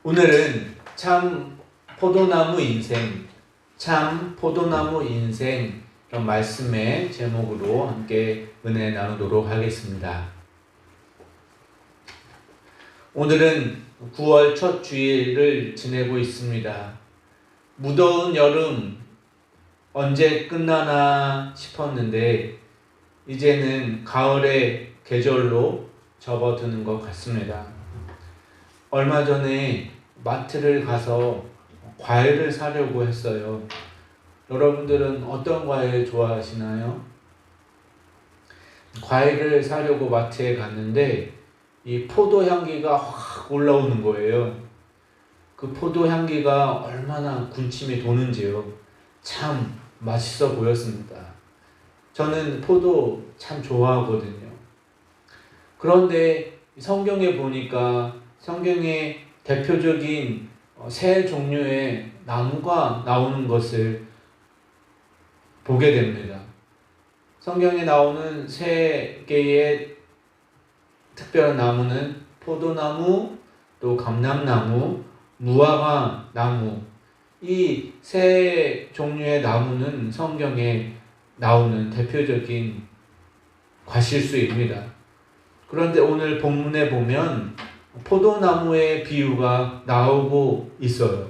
오늘은 참 포도나무 인생, 참 포도나무 인생 이런 말씀의 제목으로 함께 은혜 나누도록 하겠습니다. 오늘은 9월 첫 주일을 지내고 있습니다. 무더운 여름 언제 끝나나 싶었는데 이제는 가을의 계절로 접어드는 것 같습니다. 얼마 전에 마트를 가서 과일을 사려고 했어요. 여러분들은 어떤 과일 좋아하시나요? 과일을 사려고 마트에 갔는데 이 포도 향기가 확 올라오는 거예요. 그 포도 향기가 얼마나 군침이 도는지요. 참 맛있어 보였습니다. 저는 포도 참 좋아하거든요. 그런데 성경에 보니까 성경에 대표적인 세 종류의 나무가 나오는 것을 보게 됩니다. 성경에 나오는 세 개의 특별한 나무는 포도나무, 또 감람나무, 무화과 나무. 이 세 종류의 나무는 성경에 나오는 대표적인 과실수입니다. 그런데 오늘 본문에 보면 포도나무의 비유가 나오고 있어요.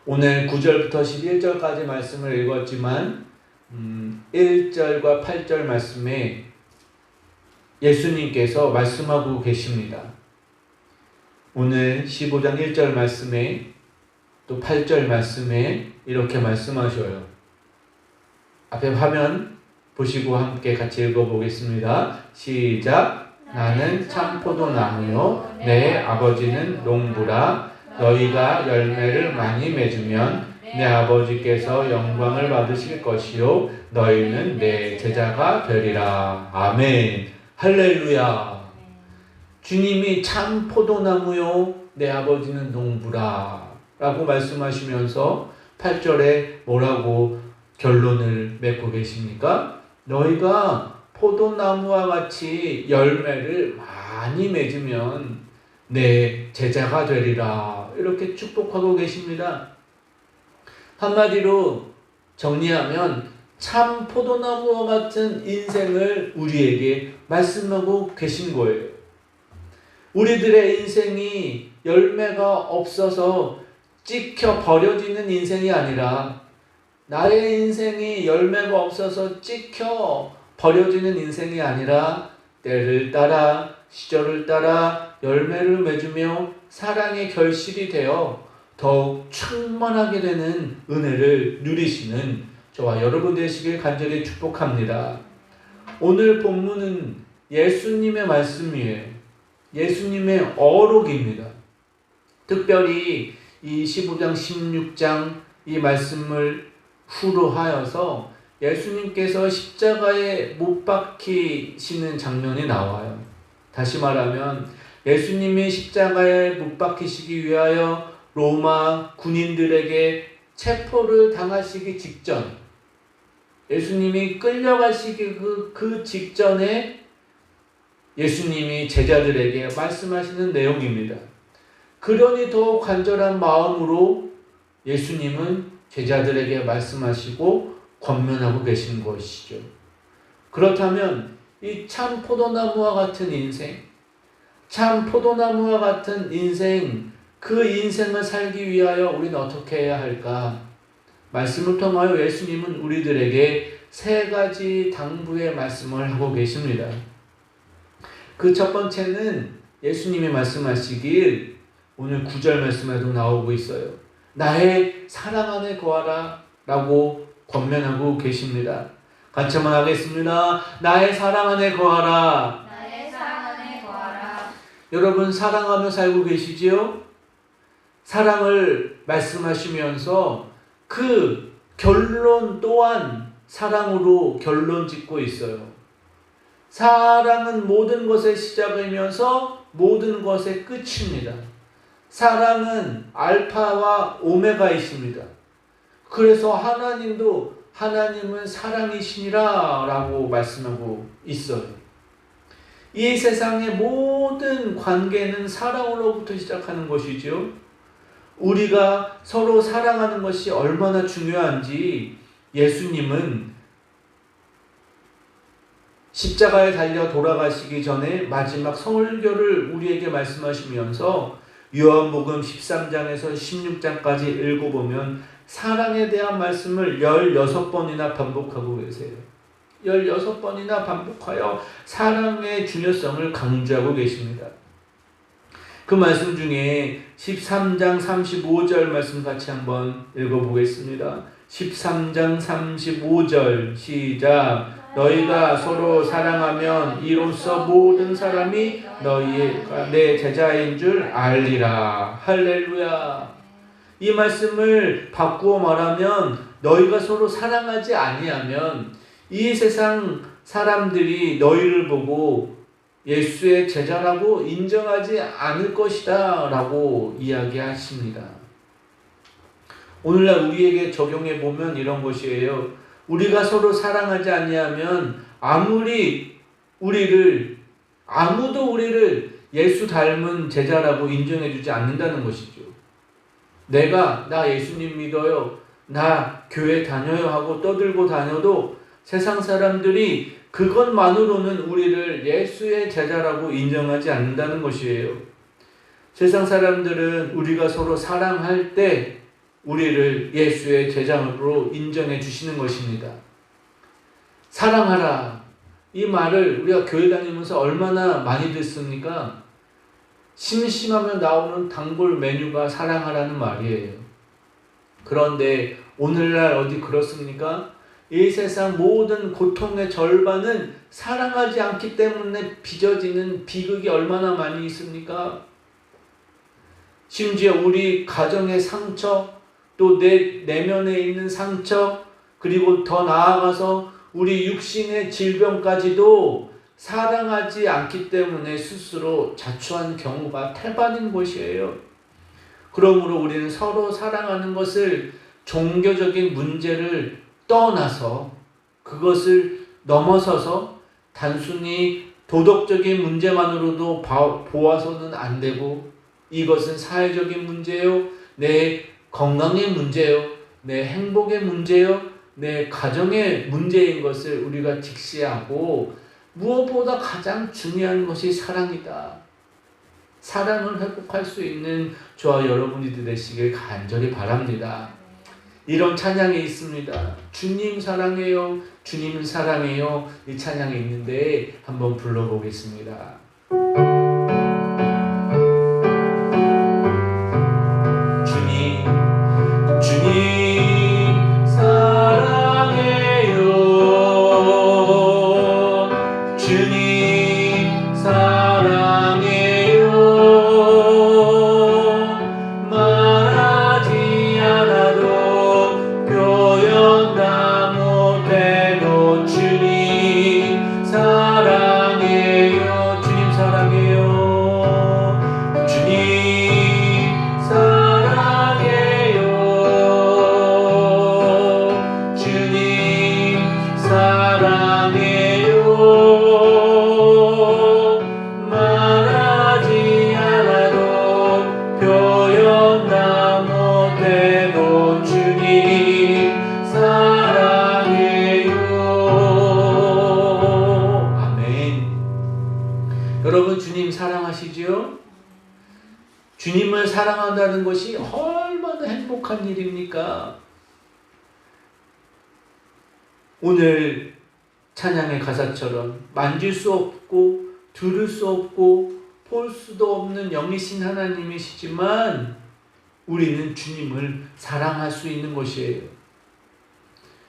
오늘 9절부터 11절까지 말씀을 읽었지만 1절과 8절 말씀에 예수님께서 말씀하고 계십니다. 오늘 15장 1절 말씀에 또 8절 말씀에 이렇게 말씀하셔요. 앞에 화면 보시고 함께 같이 읽어보겠습니다. 시작! 나는 참 포도나무요 내 아버지는 농부라. 너희가 열매를 많이 맺으면 내 아버지께서 영광을 받으실 것이요 너희는 내 제자가 되리라. 아멘. 할렐루야. 주님이 참 포도나무요 내 아버지는 농부라 라고 말씀하시면서 8절에 뭐라고 결론을 맺고 계십니까? 너희가 포도나무와 같이 열매를 많이 맺으면 내 제자가 되리라. 이렇게 축복하고 계십니다. 한마디로 정리하면 참 포도나무와 같은 인생을 우리에게 말씀하고 계신 거예요. 우리들의 인생이 열매가 없어서 찍혀 버려지는 인생이 아니라 나의 인생이 열매가 없어서 찍혀 버려지는 인생이 아니라 때를 따라 시절을 따라 열매를 맺으며 사랑의 결실이 되어 더욱 충만하게 되는 은혜를 누리시는 저와 여러분 되시길 간절히 축복합니다. 오늘 본문은 예수님의 말씀이에요. 예수님의 어록입니다. 특별히 이 15장 16장 이 말씀을 후로 하여서 예수님께서 십자가에 못 박히시는 장면이 나와요. 다시 말하면 예수님이 십자가에 못 박히시기 위하여 로마 군인들에게 체포를 당하시기 직전, 예수님이 끌려가시기 그 직전에 예수님이 제자들에게 말씀하시는 내용입니다. 그러니 더 간절한 마음으로 예수님은 제자들에게 말씀하시고 권면하고 계신 것이죠. 그렇다면 이 참 포도나무와 같은 인생, 참 포도나무와 같은 인생, 그 인생을 살기 위하여 우리는 어떻게 해야 할까? 말씀을 통하여 예수님은 우리들에게 세 가지 당부의 말씀을 하고 계십니다. 그 첫 번째는 예수님이 말씀하시길 오늘 9절 말씀에도 나오고 있어요. 나의 사랑 안에 거하라 라고 권면하고 계십니다. 같이 한번 하겠습니다. 나의 사랑 안에 거하라. 나의 사랑 안에 거하라. 여러분 사랑하며 살고 계시지요? 사랑을 말씀하시면서 그 결론 또한 사랑으로 결론 짓고 있어요. 사랑은 모든 것의 시작이면서 모든 것의 끝입니다. 사랑은 알파와 오메가이십니다. 그래서 하나님은 사랑이시니라 라고 말씀하고 있어요. 이 세상의 모든 관계는 사랑으로부터 시작하는 것이죠. 우리가 서로 사랑하는 것이 얼마나 중요한지 예수님은 십자가에 달려 돌아가시기 전에 마지막 설교를 우리에게 말씀하시면서 요한복음 13장에서 16장까지 읽어보면 사랑에 대한 말씀을 16번이나 반복하고 계세요. 16번이나 반복하여 사랑의 중요성을 강조하고 계십니다. 그 말씀 중에 13장 35절 말씀 같이 한번 읽어보겠습니다. 13장 35절 시작. 너희가 서로 사랑하면 이로써 모든 사람이 너희가 내 제자인 줄 알리라. 할렐루야. 이 말씀을 바꾸어 말하면 너희가 서로 사랑하지 아니하면 이 세상 사람들이 너희를 보고 예수의 제자라고 인정하지 않을 것이다 라고 이야기하십니다. 오늘날 우리에게 적용해 보면 이런 것이에요. 우리가 서로 사랑하지 아니하면 아무도 우리를 예수 닮은 제자라고 인정해 주지 않는다는 것이죠. 나 예수님 믿어요, 나 교회 다녀요 하고 떠들고 다녀도 세상 사람들이 그것만으로는 우리를 예수의 제자라고 인정하지 않는다는 것이에요. 세상 사람들은 우리가 서로 사랑할 때 우리를 예수의 제자로 인정해 주시는 것입니다. 사랑하라. 이 말을 우리가 교회 다니면서 얼마나 많이 듣습니까? 심심하면 나오는 단골 메뉴가 사랑하라는 말이에요. 그런데 오늘날 어디 그렇습니까? 이 세상 모든 고통의 절반은 사랑하지 않기 때문에 빚어지는 비극이 얼마나 많이 있습니까? 심지어 우리 가정의 상처, 또 내 내면에 있는 상처, 그리고 더 나아가서 우리 육신의 질병까지도 사랑하지 않기 때문에 스스로 자초한 경우가 태반인 것이에요. 그러므로 우리는 서로 사랑하는 것을 종교적인 문제를 떠나서 그것을 넘어서서 단순히 도덕적인 문제만으로도 보아서는 안 되고, 이것은 사회적인 문제요, 내 건강의 문제요, 내 행복의 문제요, 내 가정의 문제인 것을 우리가 직시하고, 무엇보다 가장 중요한 것이 사랑이다. 사랑을 회복할 수 있는 저와 여러분이 되시길 간절히 바랍니다. 이런 찬양이 있습니다. 주님 사랑해요, 주님 사랑해요. 이 찬양이 있는데 한번 불러보겠습니다. 주님 사랑해요, 주님 사랑해요. 말하지 않아도 표현 다 못해도 주님 사랑해요, 주님 사랑해요, 주님 사랑해요, 주님 사랑해요. 말하지 않아도 표현 다 못해도 주님 사랑해요. 아멘. 여러분, 주님 사랑하시지요? 주님을 사랑한다는 것이 얼마나 행복한 일입니까? 오늘 찬양의 가사처럼 만질 수 없고 들을 수 없고 볼 수도 없는 영이신 하나님이시지만 우리는 주님을 사랑할 수 있는 것이에요.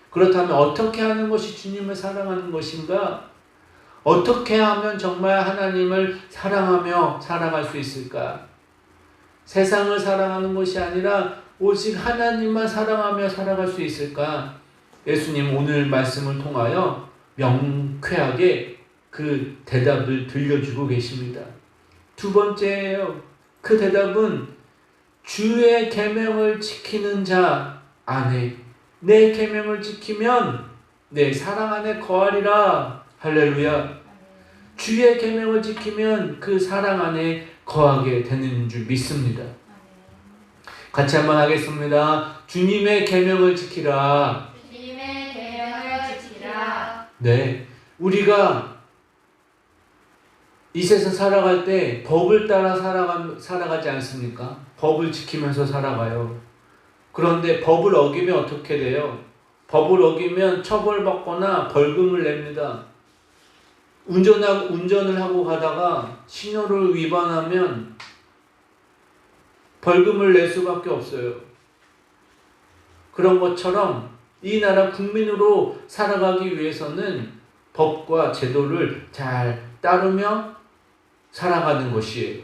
그렇다면 어떻게 하는 것이 주님을 사랑하는 것인가? 어떻게 하면 정말 하나님을 사랑하며 살아갈 수 있을까? 세상을 사랑하는 것이 아니라 오직 하나님만 사랑하며 살아갈 수 있을까? 예수님 오늘 말씀을 통하여 명쾌하게 그 대답을 들려주고 계십니다. 두 번째예요. 그 대답은 주의 계명을 지키는 자 안에, 내 계명을 지키면 내 사랑 안에 거하리라. 할렐루야. 주의 계명을 지키면 그 사랑 안에 거하게 되는 줄 믿습니다. 같이 한번 하겠습니다. 주님의 계명을 지키라. 주님의 계명을 지키라. 네, 우리가 이 세상 살아갈 때 법을 따라 살아가지 않습니까? 법을 지키면서 살아가요. 그런데 법을 어기면 어떻게 돼요? 법을 어기면 처벌받거나 벌금을 냅니다. 운전을 하고 가다가 신호를 위반하면 벌금을 낼 수밖에 없어요. 그런 것처럼 이 나라 국민으로 살아가기 위해서는 법과 제도를 잘 따르며 살아가는 것이에요.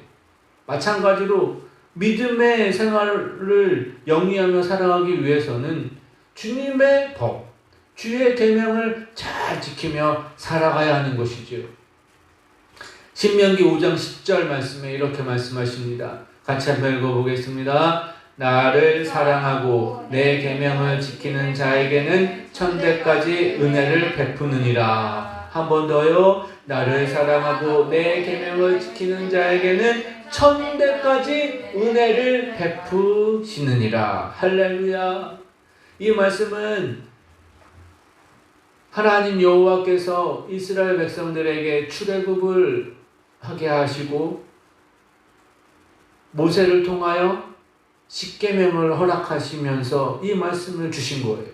마찬가지로 믿음의 생활을 영위하며 살아가기 위해서는 주님의 법, 주의 계명을 잘 지키며 살아가야 하는 것이죠. 신명기 5장 10절 말씀에 이렇게 말씀하십니다. 같이 한번 읽어보겠습니다. 나를 사랑하고 내 계명을 지키는 자에게는 천대까지 은혜를 베푸느니라. 한 번 더요. 나를 사랑하고 내 계명을 지키는 자에게는 천대까지 은혜를 베푸시느니라. 할렐루야. 이 말씀은 하나님 여호와께서 이스라엘 백성들에게 출애굽을 하게 하시고 모세를 통하여 십계명을 허락하시면서 이 말씀을 주신 거예요.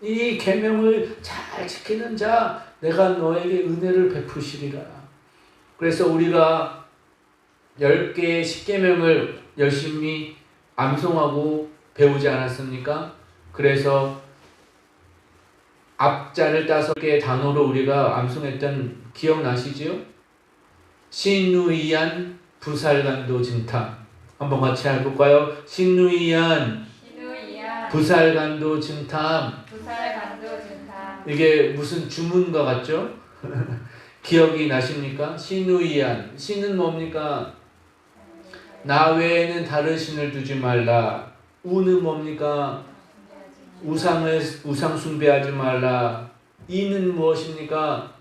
이 계명을 잘 지키는 자 내가 너에게 은혜를 베푸시리라. 그래서 우리가 10개의 십계명을 열심히 암송하고 배우지 않았습니까? 그래서 앞자를 5개의 단어로 우리가 암송했던 기억나시지요? 신누이안 부살간도 진탐. 한번 같이 해볼까요? 신누이안 부살간도 진탐. 이게 무슨 주문과 같죠? 기억이 나십니까? 신누이안. 신은 뭡니까? 나 외에는 다른 신을 두지 말라. 우는 뭡니까? 우상 숭배하지 말라. 이는 무엇입니까?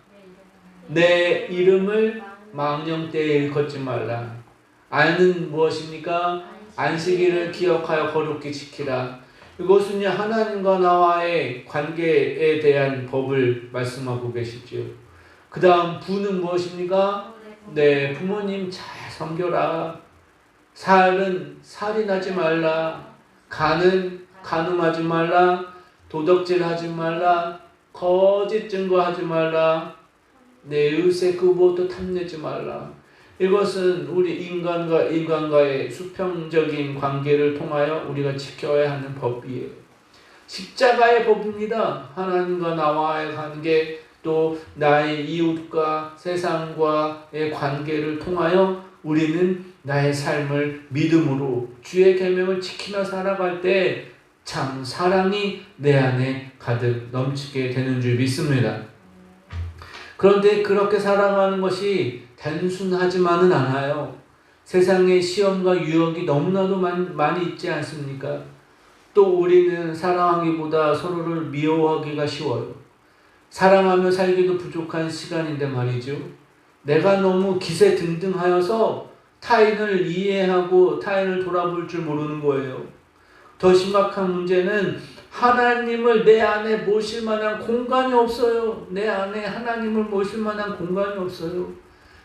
내 이름을 망령되이 일컫지 말라. 안은 무엇입니까? 안식일을 기억하여 거룩히 지키라. 이것은 하나님과 나와의 관계에 대한 법을 말씀하고 계시죠. 그 다음 부는 무엇입니까? 네, 부모님 잘 섬겨라. 살은 살인하지 말라. 간은 간음하지 말라. 도덕질하지 말라. 거짓 증거하지 말라. 내 의세 그것도 탐내지 말라. 이것은 우리 인간과의 수평적인 관계를 통하여 우리가 지켜야 하는 법이에요. 십자가의 법입니다. 하나님과 나와의 관계, 또 나의 이웃과 세상과의 관계를 통하여 우리는 나의 삶을 믿음으로 주의 계명을 지키며 살아갈 때 참 사랑이 내 안에 가득 넘치게 되는 줄 믿습니다. 그런데 그렇게 살아가는 것이 단순하지만은 않아요. 세상에 시험과 유혹이 너무나도 많이 있지 않습니까? 또 우리는 사랑하기보다 서로를 미워하기가 쉬워요. 사랑하며 살기도 부족한 시간인데 말이죠. 내가 너무 기세등등하여서 타인을 이해하고 타인을 돌아볼 줄 모르는 거예요. 더 심각한 문제는 하나님을 내 안에 모실 만한 공간이 없어요. 내 안에 하나님을 모실 만한 공간이 없어요.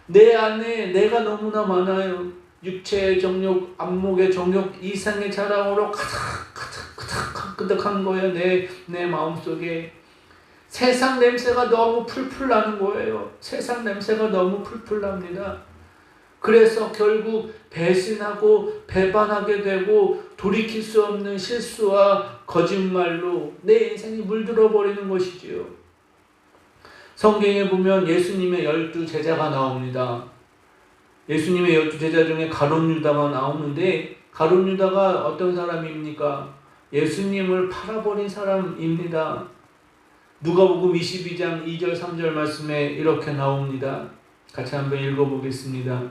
내 안에 내가 너무나 많아요. 육체의 정욕, 안목의 정욕, 이상의 자랑으로 가득한 거예요. 내 마음속에. 세상 냄새가 너무 풀풀 나는 거예요. 세상 냄새가 너무 풀풀 납니다. 그래서 결국 배신하고 배반하게 되고 돌이킬 수 없는 실수와 거짓말로 내 인생이 물들어 버리는 것이지요. 성경에 보면 예수님의 12제자가 나옵니다. 예수님의 12제자 중에 가룟 유다가 나오는데 가룟 유다가 어떤 사람입니까? 예수님을 팔아버린 사람입니다. 누가복음 22장 2절 3절 말씀에 이렇게 나옵니다. 같이 한번 읽어보겠습니다.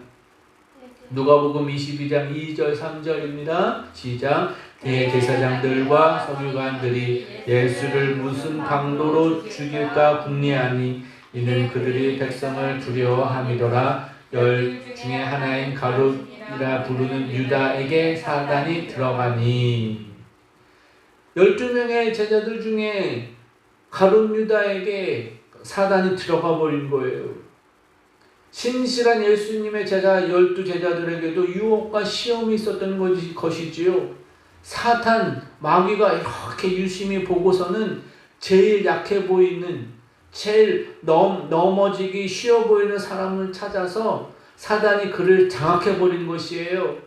누가복음 22장 2절 3절입니다. 시작. 대제사장들과 서기관들이 예수를 무슨 강도로 죽일까 궁리하니 이는 그들이 백성을 두려워함이더라. 열 중에 하나인 가룟이라 부르는 유다에게 사단이 들어가니. 12명의 제자들 중에 가룟 유다에게 사단이 들어가 버린 거예요. 신실한 예수님의 제자 12제자들에게도 유혹과 시험이 있었던 것이지요. 사탄, 마귀가 이렇게 유심히 보고서는 제일 약해 보이는, 제일 넘어지기 쉬워 보이는 사람을 찾아서 사단이 그를 장악해 버린 것이에요.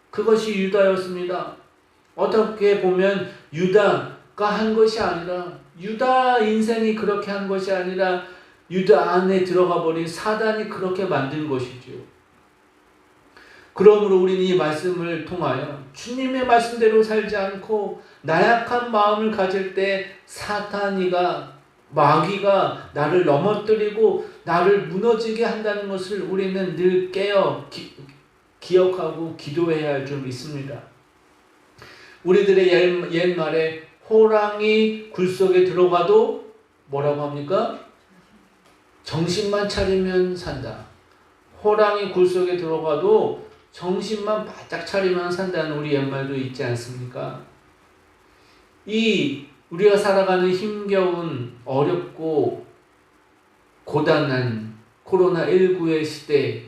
그것이 유다였습니다. 어떻게 보면 유다가 한 것이 아니라, 유다 인생이 그렇게 한 것이 아니라 유다 안에 들어가 버린 사단이 그렇게 만든 것이지요. 그러므로 우리는 이 말씀을 통하여 주님의 말씀대로 살지 않고 나약한 마음을 가질 때 사탄이가, 마귀가 나를 넘어뜨리고 나를 무너지게 한다는 것을 우리는 늘 깨어 기억하고 기도해야 할 줄 믿습니다. 우리들의 옛말에 호랑이 굴 속에 들어가도 뭐라고 합니까? 정신만 차리면 산다. 호랑이 굴 속에 들어가도 정신만 바짝 차리면 산다는 우리 옛말도 있지 않습니까? 이 우리가 살아가는 힘겨운, 어렵고 고단한 코로나19의 시대,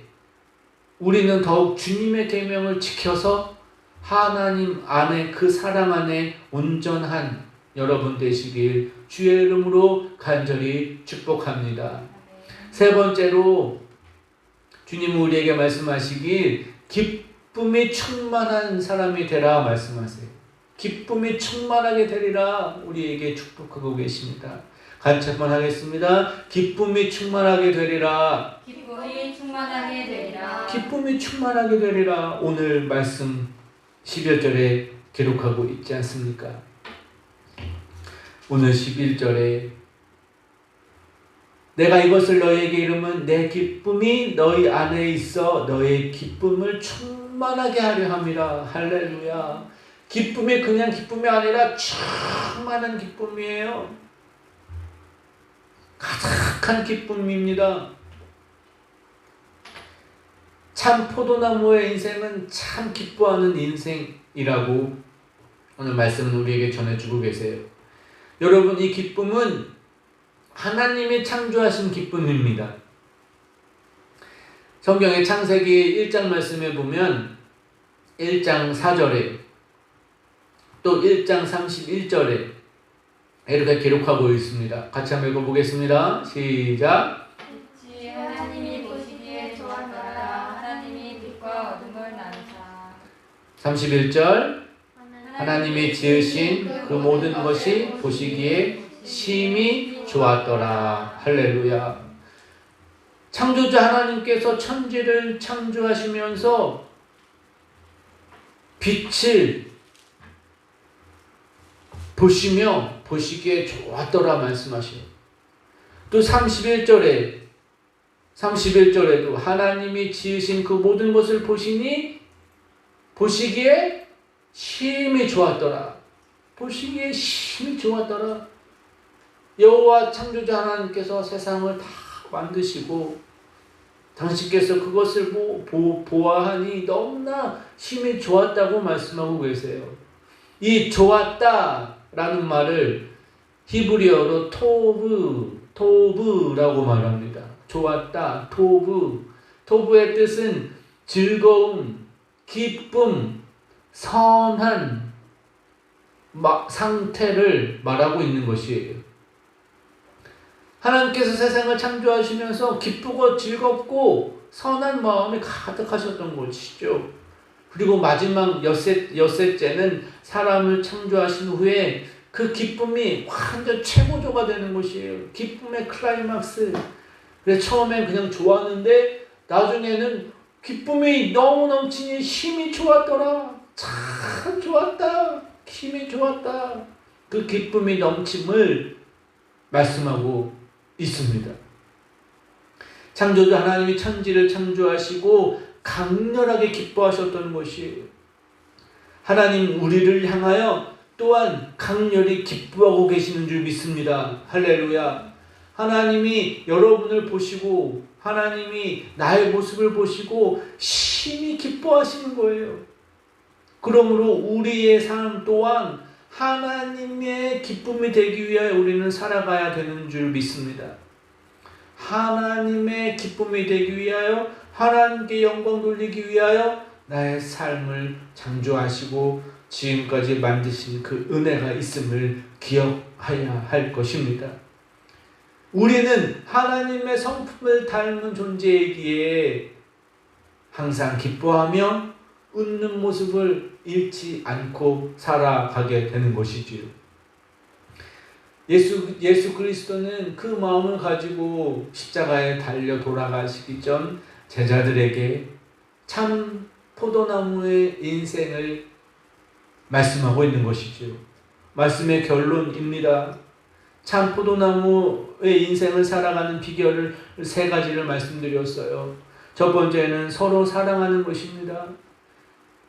우리는 더욱 주님의 계명을 지켜서 하나님 안에, 그 사랑 안에 온전한 여러분 되시길 주의 이름으로 간절히 축복합니다. 세 번째로 주님은 우리에게 말씀하시길 기쁨이 충만한 사람이 되라 말씀하세요. 기쁨이 충만하게 되리라 우리에게 축복하고 계십니다. 같이 한번 하겠습니다. 기쁨이 충만하게 되리라. 기쁨이 충만하게 되리라. 기쁨이 충만하게 되리라. 오늘 말씀 11절에 기록하고 있지 않습니까? 오늘 11절에 내가 이것을 너희에게 이르면 내 기쁨이 너희 안에 있어 너의 기쁨을 충만하게 하려 함이라. 할렐루야. 기쁨이 그냥 기쁨이 아니라 충만한 기쁨이에요. 가득한 기쁨입니다. 참 포도나무의 인생은 참 기뻐하는 인생이라고 오늘 말씀은 우리에게 전해주고 계세요. 여러분, 이 기쁨은 하나님이 창조하신 기쁨입니다. 성경의 창세기 1장 말씀에 보면 1장 4절에 또 1장 31절에 이렇게 기록하고 있습니다. 같이 한번 읽어보겠습니다. 시작. 하나님이 보시기에 좋았더라. 하나님이 빛과 어둠을 나누사. 31절 하나님이 지으신 그 모든 것이 보시기에 심히 좋았더라. 할렐루야. 창조자 하나님께서 천지를 창조하시면서 빛을 보시며 보시기에 좋았더라 말씀하시고, 또 31절에도 하나님이 지으신 그 모든 것을 보시니 보시기에 심히 좋았더라. 보시기에 심히 좋았더라. 여호와 창조자 하나님께서 세상을 다 만드시고 당신께서 그것을 보아하니 너무나 심히 좋았다고 말씀하고 계세요. 이 좋았다라는 말을 히브리어로 토브라고 말합니다. 좋았다, 토브의 뜻은 즐거움, 기쁨, 선한 상태를 말하고 있는 것이에요. 하나님께서 세상을 창조하시면서 기쁘고 즐겁고 선한 마음이 가득하셨던 것이죠. 그리고 마지막 엿새째는 사람을 창조하신 후에 그 기쁨이 완전 최고조가 되는 것이에요. 기쁨의 클라이막스. 그래서 처음엔 그냥 좋았는데 나중에는 기쁨이 너무 넘치니 힘이 좋았더라. 참 좋았다. 힘이 좋았다. 그 기쁨이 넘침을 말씀하고 있습니다. 창조주 하나님이 천지를 창조하시고 강렬하게 기뻐하셨던 것이에요. 하나님 우리를 향하여 또한 강렬히 기뻐하고 계시는 줄 믿습니다. 할렐루야. 하나님이 여러분을 보시고 하나님이 나의 모습을 보시고 심히 기뻐하시는 거예요. 그러므로 우리의 삶 또한 하나님의 기쁨이 되기 위하여 우리는 살아가야 되는 줄 믿습니다. 하나님의 기쁨이 되기 위하여 하나님께 영광 돌리기 위하여 나의 삶을 창조하시고 지금까지 만드신 그 은혜가 있음을 기억해야 할 것입니다. 우리는 하나님의 성품을 닮은 존재이기에 항상 기뻐하며 웃는 모습을 잃지 않고 살아가게 되는 것이지요. 예수 그리스도는 그 마음을 가지고 십자가에 달려 돌아가시기 전 제자들에게 참 포도나무의 인생을 말씀하고 있는 것이지요. 말씀의 결론입니다. 참 포도나무의 인생을 살아가는 비결을 3가지를 말씀드렸어요. 첫 번째는 서로 사랑하는 것입니다.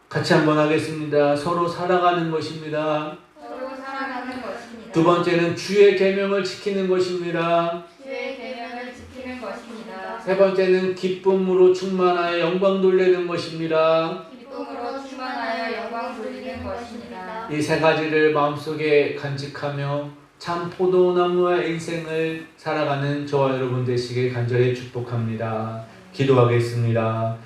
같이 한번 하겠습니다. 서로 사랑하는 것입니다. 서로 사랑하는 것입니다. 두 번째는 주의 계명을 지키는 것입니다. 주의 계명을 지키는 것입니다. 세 번째는 기쁨으로 충만하여 영광 돌리는 것입니다. 기쁨으로 충만하여 영광 돌리는 것입니다. 이 3가지를 마음속에 간직하며 참 포도나무의 인생을 살아가는 저와 여러분 되시길 간절히 축복합니다. 기도하겠습니다.